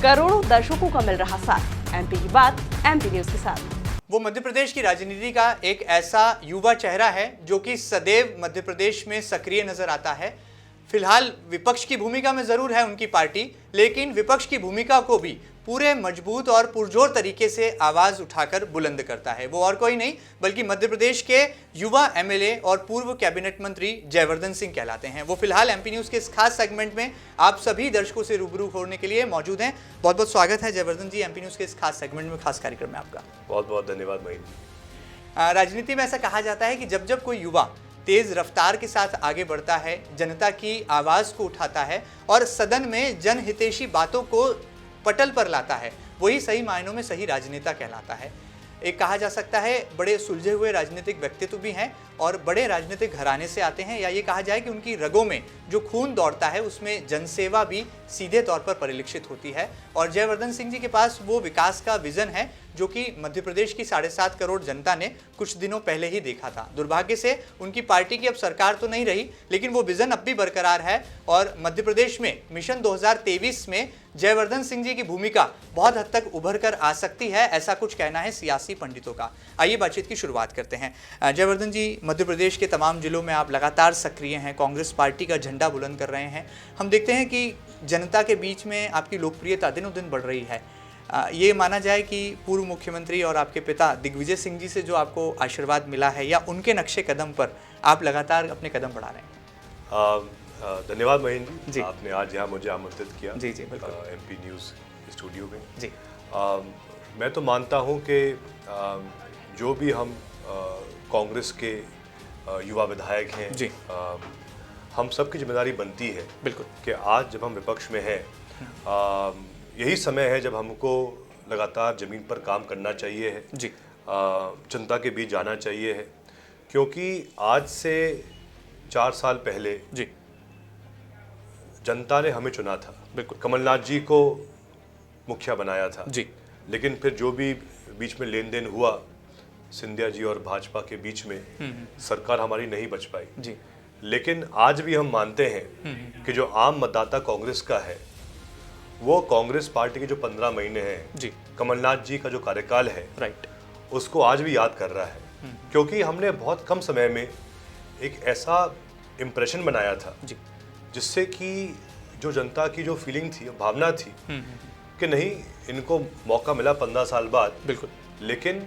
करोड़ों दर्शकों का मिल रहा साथ। एमपी की बात एमपी न्यूज के साथ। वो मध्य प्रदेश की राजनीति का एक ऐसा युवा चेहरा है जो कि सदैव मध्य प्रदेश में सक्रिय नजर आता है। फिलहाल विपक्ष की भूमिका में जरूर है उनकी पार्टी, लेकिन विपक्ष की भूमिका को भी पूरे मजबूत और पुरजोर तरीके से आवाज उठाकर बुलंद करता है। वो और कोई नहीं बल्कि मध्य प्रदेश के युवा एमएलए और पूर्व कैबिनेट मंत्री जयवर्धन सिंह कहलाते हैं। वो फिलहाल एमपी न्यूज के इस खास सेगमेंट में आप सभी दर्शकों से रूबरू होने के लिए मौजूद हैं। बहुत बहुत स्वागत है जयवर्धन जी एमपी न्यूज के इस खास सेगमेंट में, खास कार्यक्रम में आपका। बहुत बहुत धन्यवाद महीन। राजनीति में ऐसा कहा जाता है कि जब जब कोई युवा तेज रफ्तार के साथ आगे बढ़ता है, जनता की आवाज को उठाता है और सदन में जनहितैषी बातों को पटल पर लाता है, वही सही मायनों में सही राजनेता कहलाता है। एक कहा जा सकता है बड़े सुलझे हुए राजनीतिक व्यक्तित्व भी हैं और बड़े राजनीतिक घराने से आते हैं, या ये कहा जाए कि उनकी रगों में जो खून दौड़ता है उसमें जनसेवा भी सीधे तौर पर परिलक्षित होती है। और जयवर्धन सिंह जी के पास वो विकास का विजन है जो कि मध्य प्रदेश की 7.5 करोड़ जनता ने कुछ दिनों पहले ही देखा था। दुर्भाग्य से उनकी पार्टी की अब सरकार तो नहीं रही, लेकिन वो विजन अब भी बरकरार है और मध्य प्रदेश में मिशन 2023 में जयवर्धन सिंह जी की भूमिका बहुत हद तक उभर कर आ सकती है, ऐसा कुछ कहना है सियासी पंडितों का। आइए बातचीत की शुरुआत करते हैं। जयवर्धन जी, मध्य प्रदेश के तमाम जिलों में आप लगातार सक्रिय हैं, कांग्रेस पार्टी का झंडा बुलंद कर रहे हैं। हम देखते हैं कि जनता के बीच में आपकी लोकप्रियता दिनों दिन बढ़ रही है। ये माना जाए कि पूर्व मुख्यमंत्री और आपके पिता दिग्विजय सिंह जी से जो आपको आशीर्वाद मिला है या उनके नक्शे कदम पर आप लगातार अपने कदम बढ़ा रहे हैं। धन्यवाद महीन जी, आपने आज यहाँ मुझे आमंत्रित किया। जी जी बिल्कुल। एमपी न्यूज़ स्टूडियो में जी। मैं तो मानता हूँ कि जो भी हम कांग्रेस के युवा विधायक हैं जी, हम सबकी जिम्मेदारी बनती है बिल्कुल कि आज जब हम विपक्ष में हैं, यही समय है जब हमको लगातार ज़मीन पर काम करना चाहिए है जी, जनता के बीच जाना चाहिए है, क्योंकि आज से 4 साल पहले जी जनता ने हमें चुना था, बिल्कुल, कमलनाथ जी को मुखिया बनाया था जी, लेकिन फिर जो भी बीच में लेन देन हुआ सिंधिया जी और भाजपा के बीच में, सरकार हमारी नहीं बच पाई जी। लेकिन आज भी हम मानते हैं कि जो आम मतदाता कांग्रेस का है वो कांग्रेस पार्टी के जो 15 महीने हैं जी, कमलनाथ जी का जो कार्यकाल है, राइट, उसको आज भी याद कर रहा है, क्योंकि हमने बहुत कम समय में एक ऐसा इम्प्रेशन बनाया था जी, जिससे कि जो जनता की जो फीलिंग थी, भावना थी कि नहीं इनको मौका मिला 15 साल बाद, बिल्कुल, लेकिन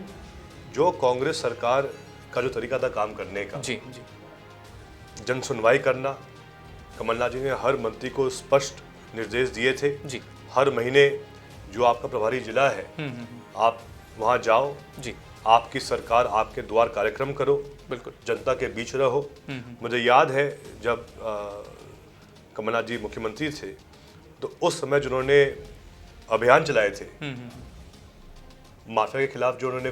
जो कांग्रेस सरकार का जो तरीका था काम करने का, जी जी, जन सुनवाई करना, कमलनाथ जी ने हर मंत्री को स्पष्ट निर्देश दिए थे जी, हर महीने जो आपका प्रभारी जिला है आप वहाँ जाओ जी, आपकी सरकार आपके द्वार कार्यक्रम करो, बिल्कुल, जनता के बीच रहो। मुझे याद है जब कमलनाथ जी मुख्यमंत्री थे तो उस समय जिन्होंने अभियान चलाए थे माफिया के खिलाफ, जो उन्होंने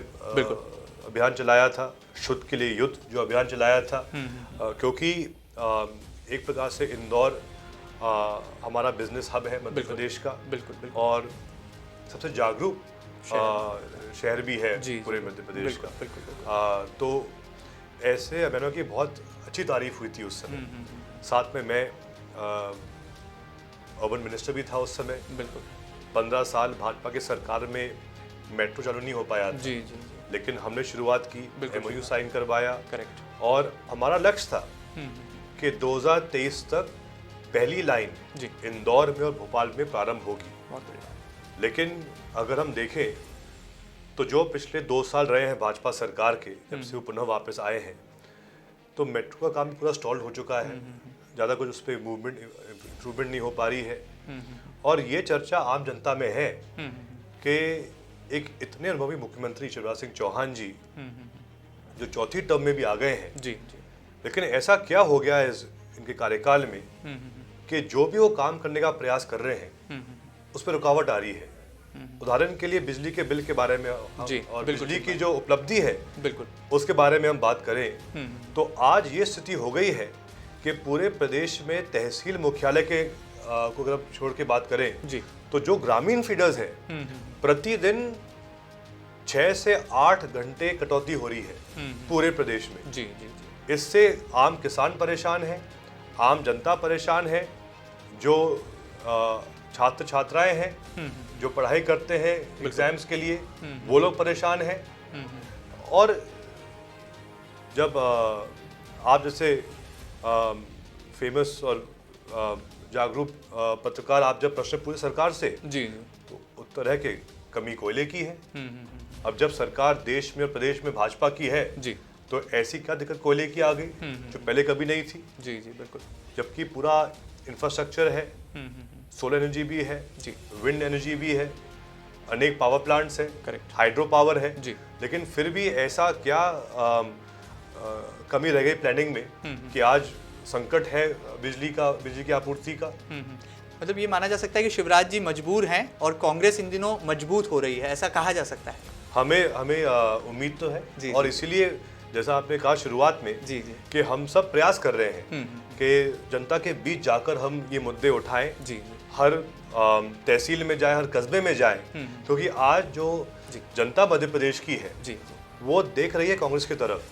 अभियान चलाया था, शुद्ध के लिए युद्ध जो अभियान चलाया था, क्योंकि एक प्रकार से इंदौर हमारा बिजनेस हब है मध्य प्रदेश का, बिल्कुल, बिल्कुल, और सबसे जागरूक शहर भी है पूरे मध्य प्रदेश का। बिल्कुल, तो ऐसे अभियानों की बहुत अच्छी तारीफ हुई थी उस समय। साथ में मैं अर्बन मिनिस्टर भी था उस समय। बिल्कुल, 15 साल भाजपा की सरकार में मेट्रो चालू नहीं हो पाया था, जी जी, लेकिन हमने शुरुआत की, MOU साइन करवाया, करेक्ट, और हमारा लक्ष्य था कि 2023 तक पहली लाइन जी इंदौर में और भोपाल में प्रारंभ होगी। बहुत बढ़िया। लेकिन अगर हम देखें तो जो पिछले 2 साल रहे हैं भाजपा सरकार के, जब से वो पुनः वापस आए हैं, तो मेट्रो का काम पूरा स्टॉल्ड हो चुका है, ज़्यादा कुछ उस पर मूवमेंट इम्प्रूवमेंट नहीं हो पा रही है। और ये चर्चा आम जनता में है कि एक इतने अनुभवी मुख्यमंत्री शिवराज सिंह चौहान जी जो चौथी टर्म में भी आ गए हैं, जी जी, लेकिन ऐसा क्या हो गया है इनके कार्यकाल में कि जो भी वो काम करने का प्रयास कर रहे हैं उस पर रुकावट आ रही है। उदाहरण के लिए बिजली के बिल के बारे में और बिजली की जो उपलब्धि है बिल्कुल, उसके बारे में हम बात करें तो आज ये स्थिति हो गई है कि पूरे प्रदेश में तहसील मुख्यालय के को अगर छोड़ के बात करें जी, तो जो ग्रामीण फीडर्स है प्रतिदिन 6 से 8 घंटे कटौती हो रही है पूरे प्रदेश में। जी जी जी, इससे आम किसान परेशान है, आम जनता परेशान है, जो छात्र छात्राएं हैं जो पढ़ाई करते हैं एग्जाम्स के लिए, वो लोग परेशान हैं। और जब आप जैसे फेमस और जागरूक पत्रकार, आप जब प्रश्न पूछे सरकार से, जी तो उत्तर है कि कमी कोयले की है। अब जब सरकार देश में और प्रदेश में भाजपा की है, जी तो ऐसी क्या दिक्कत कोयले की आ गई जो पहले कभी नहीं थी? जी जी बिल्कुल। जबकि पूरा इंफ्रास्ट्रक्चर है, सोलर एनर्जी भी है, जी विंड एनर्जी भी है, अनेक पावर प्लांट्स हैं, करेक्ट। हाइड्रो पावर है जी। लेकिन फिर भी ऐसा क्या कमी रह गई प्लानिंग में कि आज संकट है बिजली की आपूर्ति का? मतलब ये माना जा सकता है कि शिवराज जी मजबूर हैं और कांग्रेस इन दिनों मजबूत हो रही है, ऐसा कहा जा सकता है? हमें उम्मीद तो है जी, और जी। इसीलिए जैसा आपने कहा शुरुआत में जी जी कि हम सब प्रयास कर रहे हैं कि जनता के बीच जाकर हम ये मुद्दे उठाएं, जी हर तहसील में जाए, हर कस्बे में जाए, क्योंकि आज जो जनता मध्य प्रदेश की है जी वो देख रही है कांग्रेस की तरफ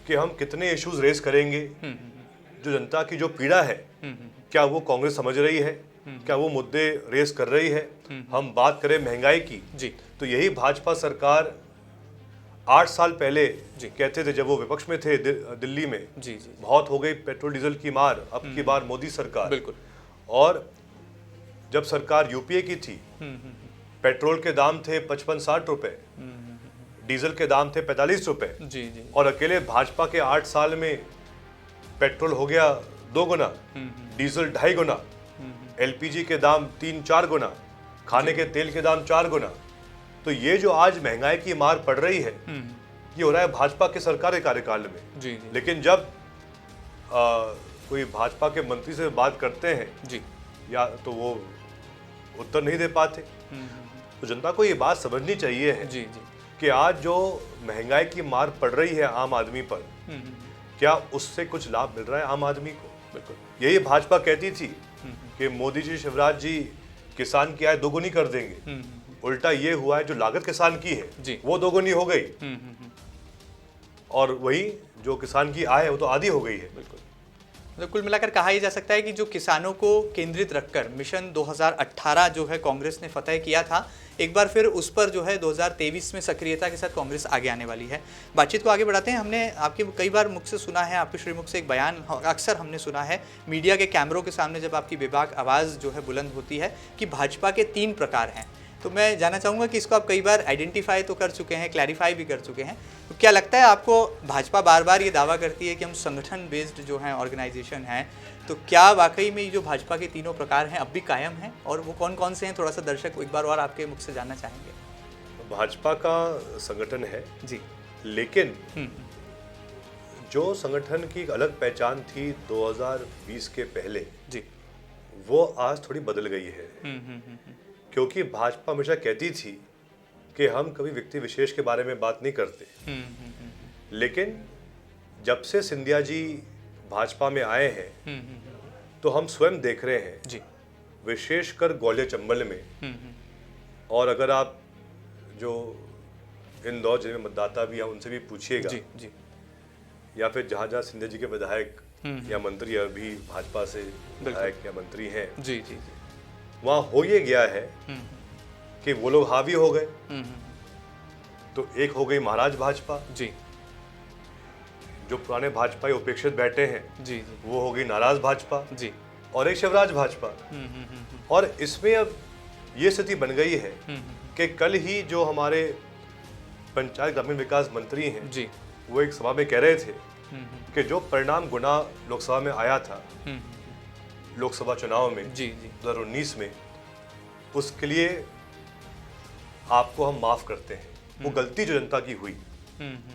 कि हम कितने इश्यूज रेस करेंगे, जो जनता की जो पीड़ा है क्या वो कांग्रेस समझ रही है, क्या वो मुद्दे रेस कर रही है। हम बात करें महंगाई की, जी तो यही भाजपा सरकार 8 साल पहले कहते थे, जब वो विपक्ष में थे दिल्ली में, जी जी बहुत हो गई पेट्रोल डीजल की मार, अब की बार मोदी सरकार। बिल्कुल। और जब सरकार यूपीए की थी, पेट्रोल के दाम थे 55-60 रुपए, डीजल के दाम थे 45 रुपए, जी जी और अकेले भाजपा के 8 साल में पेट्रोल हो गया 2 गुना, डीजल 2.5 गुना, एलपीजी के दाम 3-4 गुना, खाने के तेल के दाम 4 गुना। तो ये जो आज महंगाई की मार पड़ रही है, ये हो रहा है भाजपा के सरकार के कार्यकाल में। जी जी लेकिन जब कोई भाजपा के मंत्री से बात करते हैं जी या तो वो उत्तर नहीं दे पाते। तो जनता को ये बात समझनी चाहिए है जी जी कि आज जो महंगाई की मार पड़ रही है आम आदमी पर, क्या उससे कुछ लाभ मिल रहा है आम आदमी को? बिल्कुल। यही भाजपा कहती थी कि मोदी जी, शिवराज जी किसान की आय दोगुनी कर देंगे। उल्टा ये हुआ है, जो लागत किसान की है जी। वो दोगुनी हो गई, और वही जो किसान की आय है वो तो आधी हो गई है। बिल्कुल। मतलब कुल मिलाकर कहा ही जा सकता है कि जो किसानों को केंद्रित रखकर मिशन 2018 जो है कांग्रेस ने फतह किया था, एक बार फिर उस पर जो है 2023 में सक्रियता के साथ कांग्रेस आगे आने वाली है। बातचीत को आगे बढ़ाते हैं। हमने आपके कई बार मुख से सुना है, आपके श्रीमुख से एक बयान अक्सर हमने सुना है मीडिया के कैमरों के सामने जब आपकी बेबाक आवाज़ जो है बुलंद होती है कि भाजपा के 3 प्रकार हैं। तो मैं जानना चाहूँगा कि इसको आप कई बार आइडेंटिफाई तो कर चुके हैं, क्लैरिफाई भी कर चुके हैं, तो क्या लगता है आपको भाजपा बार बार ये दावा करती है कि हम संगठन बेस्ड जो है ऑर्गेनाइजेशन हैं, तो क्या वाकई में ये जो भाजपा के 3 प्रकार हैं अब भी कायम हैं, और वो कौन कौन से हैं? थोड़ा सा दर्शक एक बार और आपके मुख से जानना चाहेंगे। भाजपा का संगठन है जी। लेकिन जो संगठन की एक अलग पहचान थी 2020 के पहले, जी वो आज थोड़ी बदल गई है। क्योंकि भाजपा हमेशा कहती थी कि हम कभी व्यक्ति विशेष के बारे में बात नहीं करते, लेकिन जब से सिंधिया जी भाजपा में आए हैं तो हम स्वयं देख रहे हैं, जी विशेषकर ग्वालियर चंबल में, और अगर आप जो इंदौर जिले में मतदाता भी हैं उनसे भी पूछिएगा, जी जी या फिर जहाँ जहाँ सिंधिया जी के विधायक या मंत्री अभी भाजपा से विधायक या मंत्री हैं, जी जी जी वहाँ हो ये गया है कि वो लोग हावी हो गए। तो एक हो गई महाराज भाजपा, जी जो पुराने भाजपाई उपेक्षित बैठे हैं, जी जी वो हो गई नाराज भाजपा, जी और एक शिवराज भाजपा। और इसमें अब ये स्थिति बन गई है कि कल ही जो हमारे पंचायत ग्रामीण विकास मंत्री हैं, जी वो एक सभा में कह रहे थे कि जो परिणाम गुना लोकसभा में आया था, लोकसभा चुनाव में जी जी 2019 में, उसके लिए आपको हम माफ करते हैं। वो गलती जो जनता की हुई,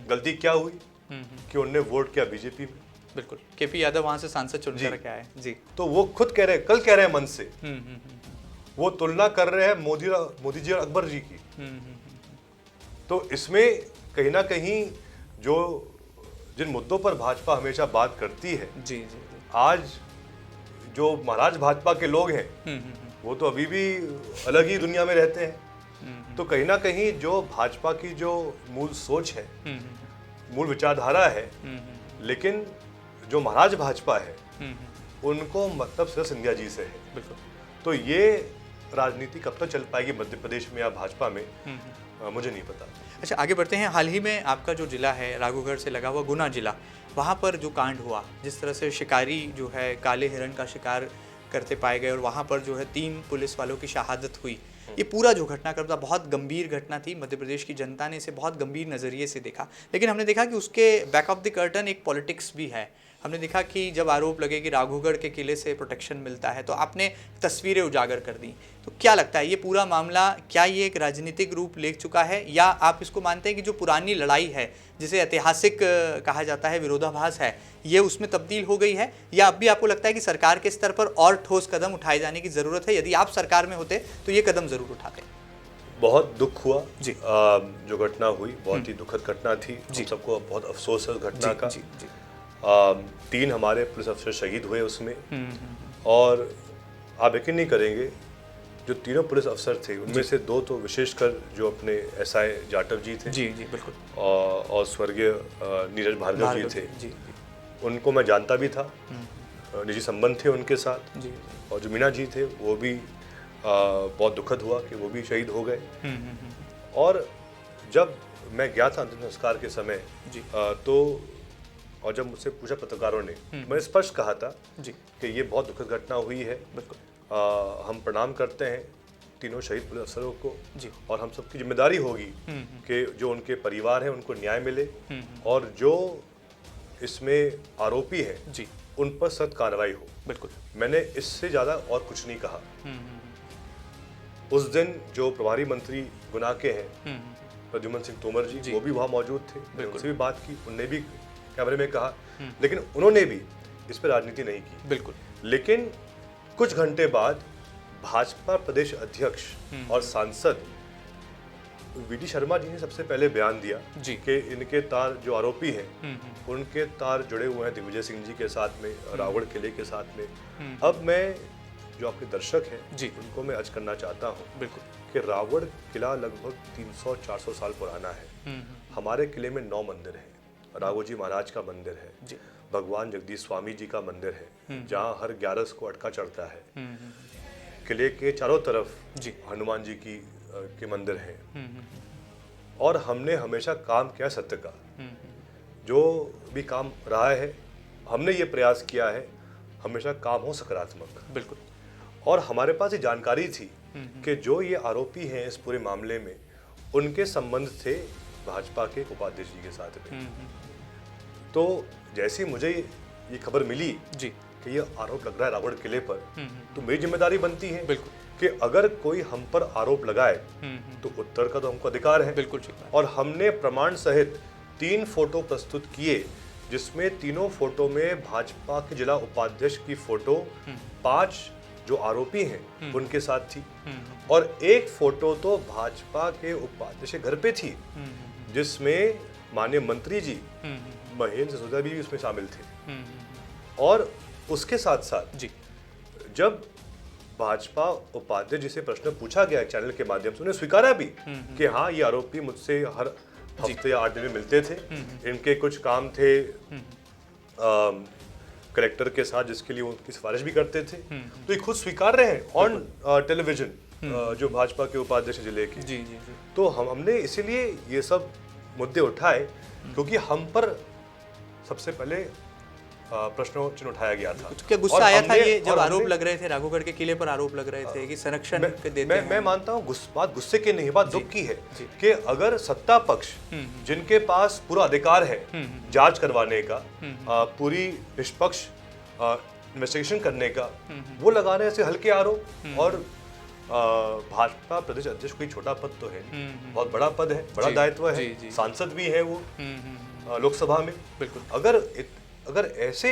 गलती क्या हुई कि उनने वोट किया बीजेपी में। बिल्कुल। केपी यादव वहाँ से सांसद चुन जी। कर के आए। जी। तो वो खुद कह रहे हैं, कल कह रहे हैं मन से, वो तुलना कर रहे हैं मोदी जी और अकबर जी की। तो इसमें कहीं ना कहीं जो जिन मुद्दों पर भाजपा हमेशा बात करती है, जी जी आज जो महाराज भाजपा के लोग हैं वो तो अभी भी अलग ही दुनिया में रहते हैं। तो कहीं ना कहीं जो भाजपा की जो मूल सोच है, मूल विचारधारा है, लेकिन जो महाराज भाजपा है उनको मतलब सिर्फ सिंधिया जी से है। बिल्कुल। तो ये राजनीति कब तक चल पाएगी मध्य प्रदेश में या भाजपा में, मुझे नहीं पता। अच्छा, आगे बढ़ते हैं। हाल ही में आपका जो जिला है राघोगढ़ से लगा हुआ गुना जिला, वहाँ पर जो कांड हुआ, जिस तरह से शिकारी जो है काले हिरण का शिकार करते पाए गए और वहाँ पर जो है 3 पुलिस वालों की शहादत हुई, ये पूरा जो घटनाक्रम था बहुत गंभीर घटना थी। मध्य प्रदेश की जनता ने इसे बहुत गंभीर नज़रिए से देखा, लेकिन हमने देखा कि उसके बैक ऑफ द कर्टन एक पॉलिटिक्स भी है। हमने देखा कि जब आरोप लगे कि राघोगढ़ के किले से प्रोटेक्शन मिलता है तो आपने तस्वीरें उजागर कर दी। तो क्या लगता है ये पूरा मामला, क्या ये एक राजनीतिक रूप ले चुका है, या आप इसको मानते हैं कि जो पुरानी लड़ाई है जिसे ऐतिहासिक कहा जाता है, विरोधाभास है, ये उसमें तब्दील हो गई है, या अब भी आपको लगता है कि सरकार के स्तर पर और ठोस कदम उठाए जाने की ज़रूरत है? यदि आप सरकार में होते तो ये कदम ज़रूर उठाते। बहुत दुख हुआ जी। जो घटना हुई, बहुत ही दुखद घटना थी। हम सबको बहुत अफसोस है उस घटना का। जी, जी। 3 हमारे पुलिस अफसर शहीद हुए उसमें, और आप यकीन नहीं करेंगे जो तीनों पुलिस अफसर थे उनमें से 2 तो विशेषकर जो अपने एसआई जाटव जी थे, जी जी बिल्कुल, और स्वर्गीय नीरज भार्गव जी थे, जी, उनको मैं जानता भी था, निजी संबंध थे उनके साथ। जी। और जो मीना जी थे वो भी बहुत दुखद हुआ कि वो भी शहीद हो गए। और जब मैं गया था अंतिम संस्कार के समय जी। तो और जब मुझसे पूछा पत्रकारों ने, मैंने स्पष्ट कहा था जी कि ये बहुत दुखद घटना हुई है। बिल्कुल। हम प्रणाम करते हैं तीनों शहीद पुलिस अफसरों को जी। और हम सबकी जिम्मेदारी होगी कि जो उनके परिवार हैं उनको न्याय मिले, और जो इसमें आरोपी हैं जी उन पर सख्त कार्रवाई हो। बिल्कुल। मैंने इससे ज़्यादा और कुछ नहीं कहा। उस दिन जो प्रभारी मंत्री गुना के हैं प्रद्युम्न सिंह तोमर जी, वो भी वहाँ मौजूद थे। मैंने उनसे भी बात की, उनने भी कैमरे में कहा, लेकिन उन्होंने भी इस पर राजनीति नहीं की। बिल्कुल। लेकिन कुछ घंटे बाद भाजपा प्रदेश अध्यक्ष और सांसद वीडी शर्मा जी ने सबसे पहले बयान दिया कि इनके तार जो आरोपी हैं उनके तार जुड़े हुए हैं दिग्विजय सिंह जी के साथ में, रावण किले के साथ में। अब मैं जो आपके दर्शक हैं जी उनको मैं अर्ज करना चाहता हूँ बिल्कुल कि रावण किला लगभग 300-400 साल पुराना है। हमारे किले में 9 मंदिर हैं। राघव जी महाराज का मंदिर है जी। भगवान जगदीश स्वामी जी का मंदिर है जहाँ हर 11 को अटका चढ़ता है। किले के चारों तरफ जी हनुमान जी की के मंदिर हैं। और हमने हमेशा काम किया सत्य का। जो भी काम रहा है हमने ये प्रयास किया है हमेशा काम हो सकारात्मक। बिल्कुल। और हमारे पास ये जानकारी थी कि जो ये आरोपी हैं इस पूरे मामले में उनके संबंध थे भाजपा के उपाध्यक्ष जी के साथ में। तो जैसे ही मुझे ये खबर मिली जी कि ये आरोप लग रहा है रावण किले पर, तो मेरी जिम्मेदारी बनती है बिल्कुल कि अगर कोई हम पर आरोप लगाए तो उत्तर का तो हमको अधिकार है। बिल्कुल ठीक है। और हमने प्रमाण सहित 3 फोटो प्रस्तुत किए जिसमें तीनों फोटो में भाजपा के जिला उपाध्यक्ष की फोटो 5 जो आरोपी हैं उनके साथ थी, और 1 फोटो तो भाजपा के उपाध्यक्ष के घर पे थी जिसमें माननीय मंत्री जी महेंद्र सिसोदिया भी उसमें शामिल थे। और उसके साथ साथ जी जब भाजपा उपाध्यक्ष जी से प्रश्न पूछा गया चैनल के माध्यम से, उन्हें स्वीकारा भी कि हाँ ये आरोपी मुझसे हर हफ्ते या 8 दिन में मिलते थे। इनके कुछ काम थे कलेक्टर के साथ जिसके लिए उनकी सिफारिश भी करते थे। तो ये खुद स्वीकार रहे हैं ऑन टेलीविजन जो भाजपा के उपाध्यक्ष जिले के। जी जी जी। तो हमने इसीलिए ये सब मुद्दे उठाए क्योंकि हम पर सबसे पहले प्रश्न चिन्ह उठाया गया था। तो क्या गुस्सा आया था ये जब आरोप लग रहे थे राघोगढ़ के किले पर आरोप लग रहे थे कि संरक्षण देते हैं? मैं मानता हूँ बात गुस्से की नहीं, बात दुख की है कि अगर सत्ता पक्ष जिनके पास पूरा अधिकार है जांच करवाने का, पूरी निष्पक्ष इन्वेस्टिगेशन करने का, वो लगा रहे हैं ऐसे हल्के आरोप। और भाजपा प्रदेश अध्यक्ष कोई छोटा पद तो है, बहुत बड़ा पद है, बड़ा दायित्व है, सांसद भी है वो लोकसभा में। बिल्कुल। अगर ऐसे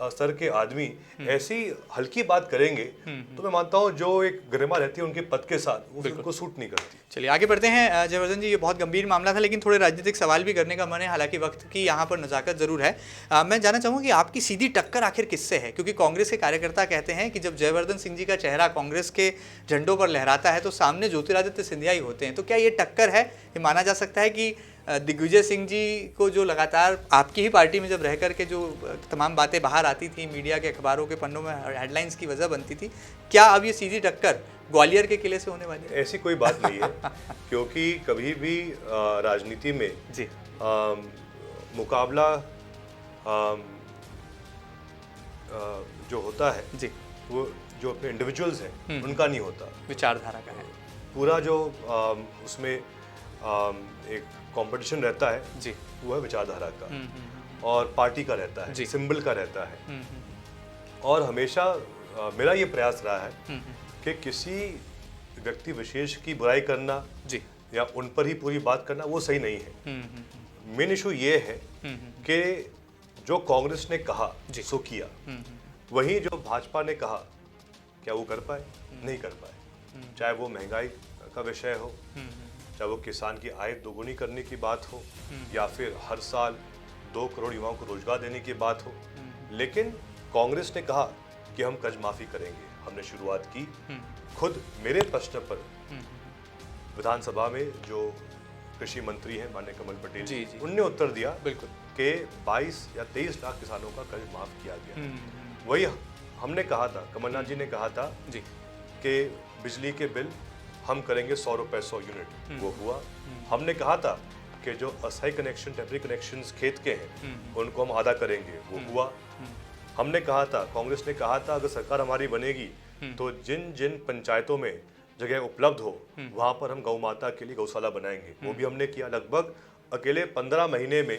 स्तर के आदमी ऐसी हल्की बात करेंगे तो मैं मानता हूं जो एक गरिमा रहती है उनके पद के साथ वो उनको सूट नहीं करती। चलिए आगे बढ़ते हैं जयवर्धन जी। ये बहुत गंभीर मामला था लेकिन थोड़े राजनीतिक सवाल भी करने का मन है, हालांकि वक्त की यहाँ पर नज़ाकत ज़रूर है। मैं जानना चाहूँगा कि आपकी सीधी टक्कर आखिर किससे है? क्योंकि कांग्रेस के कार्यकर्ता कहते हैं कि जब जयवर्धन सिंह जी का चेहरा कांग्रेस के झंडों पर लहराता है तो सामने ज्योतिरादित्य सिंधिया ही होते हैं। तो क्या ये टक्कर है? ये माना जा सकता है कि दिग्विजय सिंह जी को जो लगातार आपकी ही पार्टी में जब रह कर के जो तमाम बातें बाहर आती थी, मीडिया के अखबारों के पन्नों में हेडलाइंस की वजह बनती थी, क्या अब ये सीधी टक्कर ग्वालियर के किले से होने वाली है? ऐसी कोई बात नहीं है क्योंकि कभी भी राजनीति में जी मुकाबला जो होता है जी, वो जो अपने इंडिविजुअल्स हैं उनका नहीं होता, विचारधारा का है। पूरा जो उसमें एक कंपटीशन रहता है जी, वो है विचारधारा का और पार्टी का रहता है, सिंबल का रहता है। और हमेशा मेरा ये प्रयास रहा है कि किसी व्यक्ति विशेष की बुराई करना जी, या उन पर ही पूरी बात करना वो सही नहीं है। मेन इशू ये है कि जो कांग्रेस ने कहा सो किया, वही जो भाजपा ने कहा क्या वो कर पाए? नहीं कर पाए। चाहे वो महंगाई का विषय हो, चाहे वो किसान की आय दोगुनी करने की बात हो, या फिर हर साल 2 करोड़ युवाओं को रोजगार देने की बात हो। लेकिन कांग्रेस ने कहा कि हम कर्ज माफी करेंगे। हमने शुरुआत की। खुद मेरे प्रश्न पर विधानसभा में जो कृषि मंत्री हैं माननीय कमल पटेल जी, उनने उत्तर दिया बिल्कुल कि 22 या 23 लाख किसानों का कर्ज माफ किया गया। वही हमने कहा था, कमलनाथ जी ने कहा था जी कि बिजली के बिल हम करेंगे 100 रुपए 100 यूनिट, वो हुआ। हमने कहा था कि जो अस्थायी कनेक्शन, टेम्परेरी कनेक्शंस खेत के हैं उनको हम आधा करेंगे, वो हुआ। हमने कहा था, कांग्रेस ने कहा था अगर सरकार हमारी बनेगी तो जिन जिन पंचायतों में जगह उपलब्ध हो वहां पर हम गौ माता के लिए गौशाला बनाएंगे, वो भी हमने किया। लगभग अकेले 15 महीने में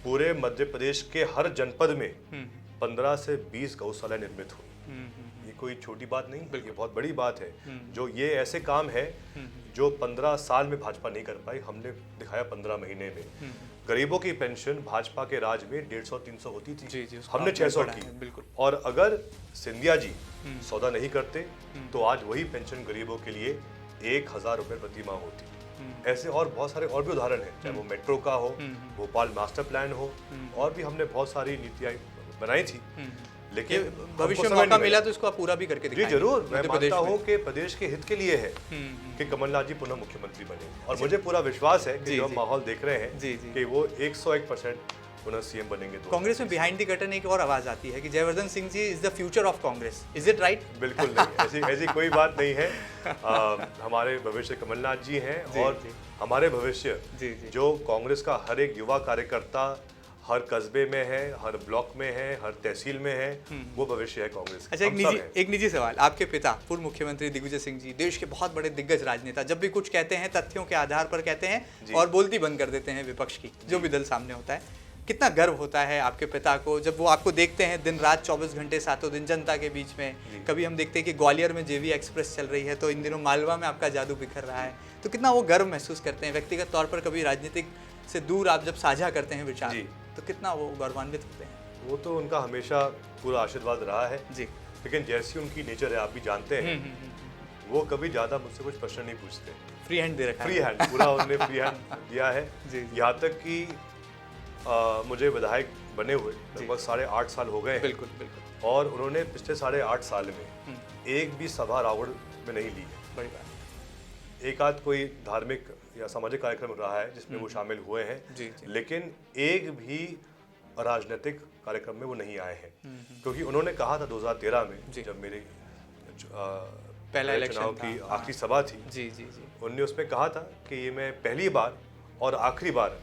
पूरे मध्य प्रदेश के हर जनपद में 15 से 20 गौशाला निर्मित हुई। ये कोई छोटी बात नहीं, ये बहुत बड़ी बात है। जो ये ऐसे काम है जो 15 साल में भाजपा नहीं कर पाई, हमने दिखाया 15 महीने में। गरीबों की पेंशन भाजपा के राज में 150-300 होती थी, जी, हमने 600 की। बिल्कुल। और अगर सिंधिया जी सौदा नहीं करते तो आज वही पेंशन गरीबों के लिए 1000 रुपए प्रति माह होती। ऐसे और बहुत सारे और भी उदाहरण हैं, चाहे वो मेट्रो का हो, भोपाल मास्टर प्लान हो, और भी हमने बहुत सारी नीतियां बनाई थी। लेकिन भविष्य में मौका मिला तो इसको आप पूरा भी करके दिखाएंगे। जी जरूर, मैं मानता हूँ कि प्रदेश के हित के लिए है कि कमलनाथ जी पुनः मुख्यमंत्री बने, और मुझे पूरा विश्वास है कि जो हम माहौल देख रहे हैं कि वो 101% पुनः सीएम बनेंगे। तो कांग्रेस में बिहाइंड द कर्टन एक और आवाज आती है कि Jaivardhan Singh ji is the future of Congress, is it right? बिल्कुल नहीं, ऐसी कोई बात नहीं है। हमारे भविष्य कमलनाथ जी हैं, और हमारे भविष्य जो कांग्रेस का हर एक युवा कार्यकर्ता हर कस्बे में है, हर ब्लॉक में है, हर तहसील में है, वो भविष्य है कांग्रेस का। अच्छा, एक निजी सवाल, आपके पिता पूर्व मुख्यमंत्री दिग्विजय सिंह जी देश के बहुत बड़े दिग्गज राजनेता, जब भी कुछ कहते हैं तथ्यों के आधार पर कहते हैं और बोलती बंद कर देते हैं विपक्ष की, जो भी दल सामने होता है। कितना गर्व होता है आपके पिता को जब वो आपको देखते हैं दिन रात 24 घंटे 7 दिन जनता के बीच में। कभी हम देखते हैं कि ग्वालियर में जेवी एक्सप्रेस चल रही है तो इन दिनों मालवा में आपका जादू बिखर रहा है, तो कितना वो गर्व महसूस करते हैं व्यक्तिगत तौर पर? कभी राजनीतिक से दूर आप जब साझा करते हैं विचार तो कितना वो गौरवान्वित होते हैं? वो तो उनका हमेशा पूरा आशीर्वाद रहा है जी, लेकिन जैसी उनकी नेचर है आप भी जानते हैं, वो कभी ज्यादा मुझसे कुछ प्रश्न नहीं पूछते। फ्री हैंड दे रखा है, फ्री हैंड, पूरा उन्होंने फ्री हैंड दिया है। यहाँ तक कि मुझे विधायक बने हुए लगभग 8.5 साल हो गए हैं। बिल्कुल बिल्कुल। और उन्होंने पिछले 8.5 साल में एक भी सभा रावण में नहीं ली है। बड़ी बात। एक आध कोई धार्मिक या सामाजिक कार्यक्रम रहा है जिसमें वो शामिल हुए हैं, लेकिन एक भी राजनीतिक कार्यक्रम में वो नहीं आए हैं। क्योंकि उन्होंने कहा था 2013 में जब मेरे पहला चुनाव की आखिरी सभा थी, उन्होंने उसमें कहा था कि ये मैं पहली बार और आखिरी बार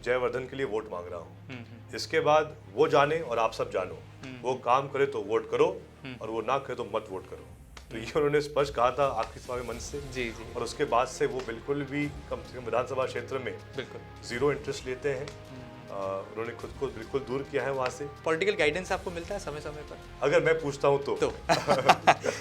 जयवर्धन के लिए वोट मांग रहा हूँ। इसके बाद वो जाने और आप सब जानो, वो काम करे तो वोट करो और वो ना करे तो मत वोट करो। तो ये उन्होंने स्पष्ट कहा था आखिरी सभा में मंच से। और उसके बाद से वो बिल्कुल भी कम से कम विधानसभा क्षेत्र में जीरो इंटरेस्ट लेते हैं। उन्होंने खुद को बिल्कुल दूर किया है वहाँ से। पॉलिटिकल गाइडेंस आपको मिलता है समय समय पर? अगर मैं पूछता हूँ तो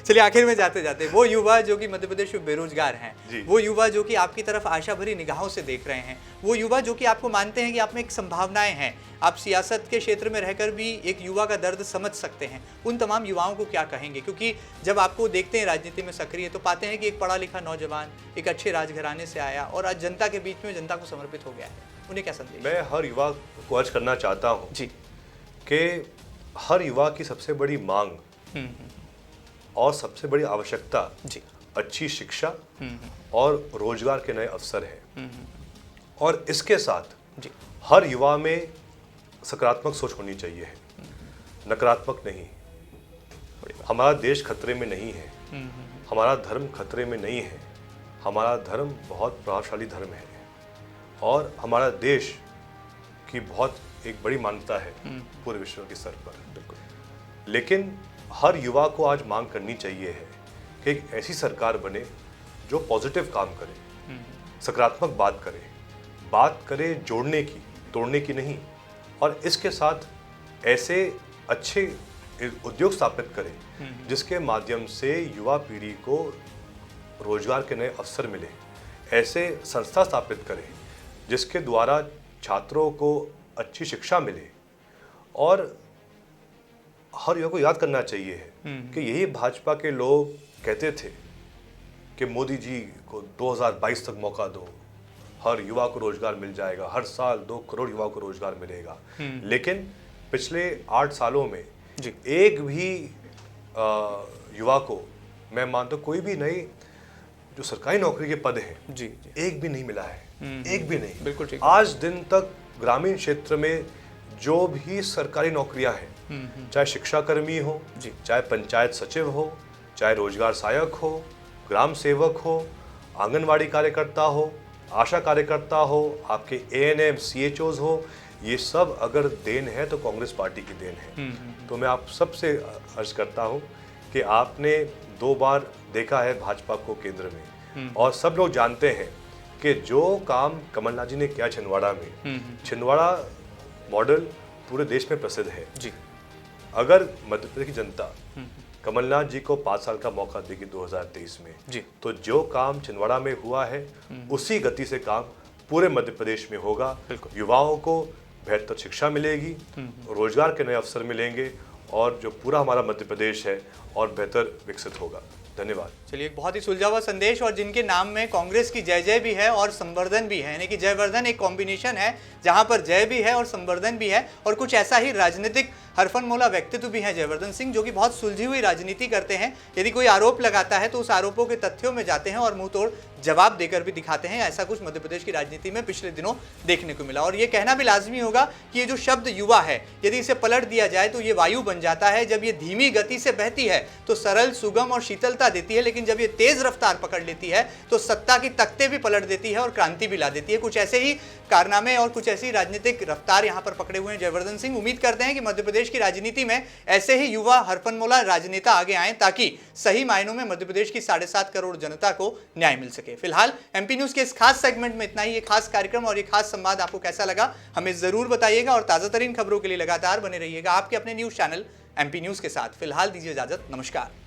चलिए आखिर में जाते जाते, वो युवा जो कि मध्य प्रदेश में बेरोजगार हैं, वो युवा जो कि आपकी तरफ आशा भरी निगाहों से देख रहे हैं, वो युवा जो कि आपको मानते हैं कि आप में एक संभावनाएं हैं, आप सियासत के क्षेत्र में रहकर भी एक युवा का दर्द समझ सकते हैं, उन तमाम युवाओं को क्या कहेंगे? क्योंकि जब आपको देखते हैं राजनीति में सक्रिय तो पाते हैं कि एक पढ़ा लिखा नौजवान एक अच्छे राजघराने से आया और आज जनता के बीच में जनता को समर्पित हो गया है, उन्हें क्या संदेश? मैं हर युवा को अर्ज करना चाहता हूँ कि हर युवा की सबसे बड़ी मांग और सबसे बड़ी आवश्यकता अच्छी शिक्षा और रोजगार के नए अवसर है। और इसके साथ हर युवा में सकारात्मक सोच होनी चाहिए है, नकारात्मक नहीं। हमारा देश खतरे में नहीं है, हमारा धर्म खतरे में नहीं है, हमारा धर्म बहुत प्रभावशाली धर्म है और हमारा देश की बहुत एक बड़ी मान्यता है पूरे विश्व के स्तर पर। बिल्कुल। लेकिन हर युवा को आज मांग करनी चाहिए है कि एक ऐसी सरकार बने जो पॉजिटिव काम करे, सकारात्मक बात करे जोड़ने की, तोड़ने की नहीं, और इसके साथ ऐसे अच्छे उद्योग स्थापित करे जिसके माध्यम से युवा पीढ़ी को रोजगार के नए अवसर मिले, ऐसे संस्था स्थापित करे जिसके द्वारा छात्रों को अच्छी शिक्षा मिले। और हर युवा को याद करना चाहिए है कि यही भाजपा के लोग कहते थे कि मोदी जी को 2022 तक मौका दो, हर युवा को रोजगार मिल जाएगा, हर साल 2 करोड़ युवा को रोजगार मिलेगा। लेकिन पिछले 8 सालों में एक भी युवा को, मैं मानता हूँ कोई भी नई जो सरकारी नौकरी के पद हैं एक भी नहीं मिला है, एक भी नहीं। बिल्कुल ठीक। आज दिन तक ग्रामीण क्षेत्र में जो भी सरकारी नौकरियां हैं, चाहे शिक्षाकर्मी हो, चाहे पंचायत सचिव हो, चाहे रोजगार सहायक हो, ग्राम सेवक हो, आंगनवाड़ी कार्यकर्ता हो, आशा कार्यकर्ता हो, आपके ANM CHOs हो, ये सब अगर देन है तो कांग्रेस पार्टी की देन है। तो मैं आप सबसे अर्ज करता हूँ कि आपने 2 बार देखा है भाजपा को केंद्र में, और सब लोग जानते हैं कि जो काम कमलनाथ जी ने किया छिंदवाड़ा में, छिंदवाड़ा मॉडल पूरे देश में प्रसिद्ध है। अगर मध्य प्रदेश की जनता कमलनाथ जी को 5 साल का मौका देगी 2023 में, तो जो काम छिंदवाड़ा में हुआ है उसी गति से काम पूरे मध्य प्रदेश में होगा। युवाओं को बेहतर शिक्षा मिलेगी, रोजगार के नए अवसर मिलेंगे, और जो पूरा हमारा मध्य प्रदेश है और बेहतर विकसित होगा। धन्यवाद। चलिए, एक बहुत ही सुलझा हुआ संदेश, और जिनके नाम में कांग्रेस की जय जय भी है और संवर्धन भी है, यानी कि जयवर्धन एक कॉम्बिनेशन है जहां पर जय भी है और संवर्धन भी है। और कुछ ऐसा ही राजनीतिक हरफनमौला व्यक्तित्व भी है जयवर्धन सिंह, जो कि बहुत सुलझी हुई राजनीति करते हैं। यदि कोई आरोप लगाता है तो उस आरोपों के तथ्यों में जाते हैं और मुंह तोड़ जवाब देकर भी दिखाते हैं। ऐसा कुछ मध्य प्रदेश की राजनीति में पिछले दिनों देखने को मिला। और ये कहना भी लाजमी होगा कि ये जो शब्द युवा है, यदि इसे पलट दिया जाए तो ये वायु बन जाता है। जब ये धीमी गति से बहती है तो सरल, सुगम और शीतलता देती है, लेकिन जब ये तेज रफ्तार पकड़ लेती है तो सत्ता की तख्ते भी पलट देती है और क्रांति भी ला देती है। कुछ ऐसे ही कारनामे और कुछ ऐसी राजनीतिक रफ्तार यहाँ पर पकड़े हुए हैं जयवर्धन सिंह। उम्मीद करते हैं कि मध्य प्रदेश की राजनीति में ऐसे ही युवा हरफनमौला राजनेता आगे आए, ताकि सही मायनों में मध्य प्रदेश की 7.5 करोड़ जनता को न्याय मिल सके। फिलहाल MP न्यूज के इस खास सेगमेंट में इतना ही। ये खास कार्यक्रम और ये खास संवाद आपको कैसा लगा हमें जरूर बताइएगा, और ताजा तरीन खबरों के लिए लगातार बने रहिएगा आपके अपने न्यूज चैनल MP न्यूज के साथ। फिलहाल दीजिए इजाजत, नमस्कार।